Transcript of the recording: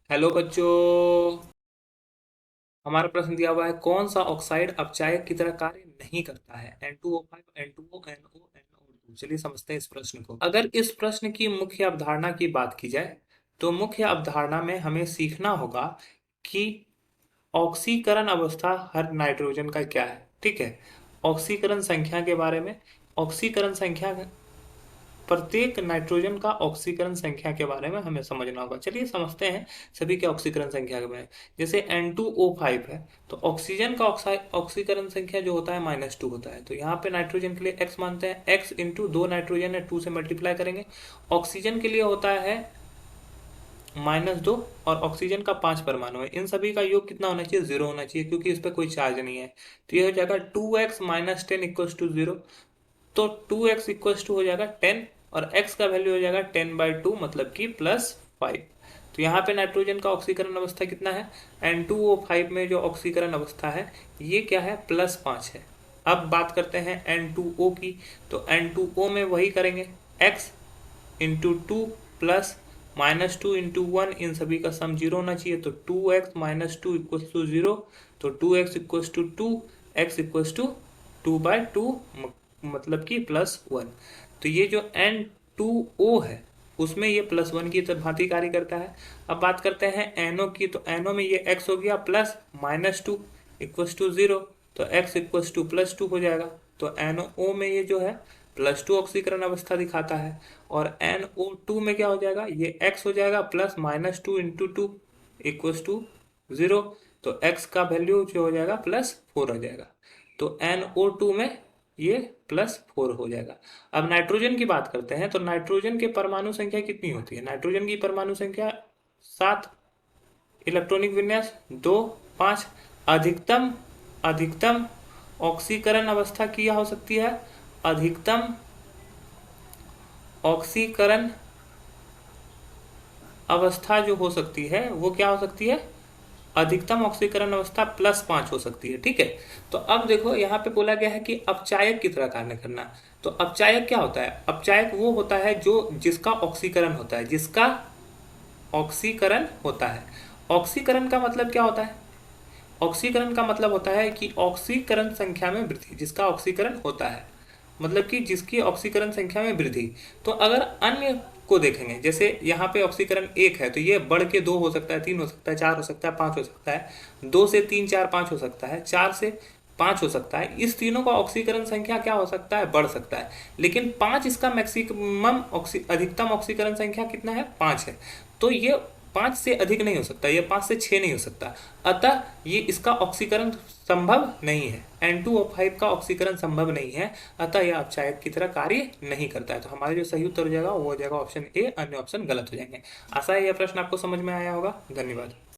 Hello बच्चों। हमारा प्रश्न दिया हुआ है, कौन सा ऑक्साइड अपचायक की तरह कार्य नहीं करता है? N2O5, N2O, NO, NO2। चलिए समझते हैं इस प्रश्न को। अगर इस प्रश्न की मुख्य अवधारणा की बात की जाए तो मुख्य अवधारणा में हमें सीखना होगा कि ऑक्सीकरण अवस्था हर नाइट्रोजन का क्या है। ठीक है, ऑक्सीकरण संख्या के बारे में, ऑक्सीकरण संख्या, प्रत्येक नाइट्रोजन का ऑक्सीकरण संख्या के बारे में हमें समझना होगा। चलिए समझते हैं सभी के ऑक्सीकरण संख्या के बारे में। जैसे N2O5 है तो ऑक्सीजन का ऑक्सीकरण संख्या जो होता है -2 होता है। तो यहाँ पे नाइट्रोजन के लिए x मानते हैं, x इंटू दो नाइट्रोजन है, 2 से मल्टीप्लाई करेंगे। ऑक्सीजन के लिए होता है -2 और ऑक्सीजन का 5 परमाणु है। इन सभी का योग कितना होना चाहिए? 0 होना चाहिए, क्योंकि इस पर कोई चार्ज नहीं है। तो ये हो जाएगा 2x - 10 इक्वल टू 0। तो 2x इक्वल टू हो जाएगा 10 और x का वैल्यू हो जाएगा 10/2, मतलब कि +5। तो यहाँ पे नाइट्रोजन का ऑक्सीकरण अवस्था कितना है? N2O5 में जो ऑक्सीकरण अवस्था है ये क्या है? +5 है। अब बात करते हैं N2O की। तो N2O में वही करेंगे, x इंटू 2 प्लस -2 इंटू 1, इन सभी का सम 0 होना चाहिए। तो 2x - 2 इक्वल टू 0। तो 2x equal to 2, x equal to 2/2, मतलब कि +1। तो ये जो N2O है उसमें ये +1 की तरह भांति कार्य करता है। अब बात करते हैं NO की। तो NO में ये x हो गया, प्लस -2 इक्वल टू 0। तो x इक्वल टू +2 हो जाएगा। तो NO में ये जो है +2 ऑक्सीकरण अवस्था दिखाता है। और NO2 में क्या हो जाएगा? ये x हो जाएगा, प्लस -2 इंटू 2 इक्वल टू 0। तो x का वैल्यू जो हो जाएगा +4 हो जाएगा। तो NO2 में ये +4 हो जाएगा। अब नाइट्रोजन की बात करते हैं। तो नाइट्रोजन के परमाणु संख्या कितनी होती है? नाइट्रोजन की परमाणु संख्या 7, इलेक्ट्रॉनिक विन्यास 2, 5। अधिकतम अधिकतम ऑक्सीकरण अवस्था क्या हो सकती है? अधिकतम ऑक्सीकरण अवस्था जो हो सकती है वो क्या हो सकती है? अधिकतम ऑक्सीकरण अवस्था +5 हो सकती है। ठीक है, तो अब देखो यहाँ पे बोला गया है कि अपचायक की तरह कार्य करना। तो अपचायक क्या होता है? अपचायक वो होता है जो जिसका ऑक्सीकरण होता है, जिसका ऑक्सीकरण होता है। ऑक्सीकरण का मतलब क्या होता है? ऑक्सीकरण का मतलब होता है कि ऑक्सीकरण संख्या में वृद्धि, जिसका ऑक्सीकरण होता है, मतलब कि जिसकी ऑक्सीकरण संख्या में वृद्धि। तो अगर अन्य को देखेंगे, जैसे यहाँ पे ऑक्सीकरण 1 है तो ये बढ़ के 2 हो सकता है, 3 हो सकता है, 4 हो सकता है, 5 हो सकता है। 2 से 3, 4, 5 हो सकता है, 4 से 5 हो सकता है। इस तीनों का ऑक्सीकरण संख्या क्या हो सकता है? बढ़ सकता है। लेकिन 5 इसका मैक्सिमम अधिकतम ऑक्सीकरण संख्या कितना है? 5 है। तो ये 5 से अधिक नहीं हो सकता, ये 5 से 6 नहीं हो सकता। अतः ये इसका ऑक्सीकरण संभव नहीं है। N2O5 का ऑक्सीकरण संभव नहीं है, अतः यह अपचायक की तरह कार्य नहीं करता है। तो हमारा जो सही उत्तर हो जाएगा वो हो जाएगा ऑप्शन ए, अन्य ऑप्शन गलत हो जाएंगे। आशा है यह प्रश्न आपको समझ में आया होगा। धन्यवाद।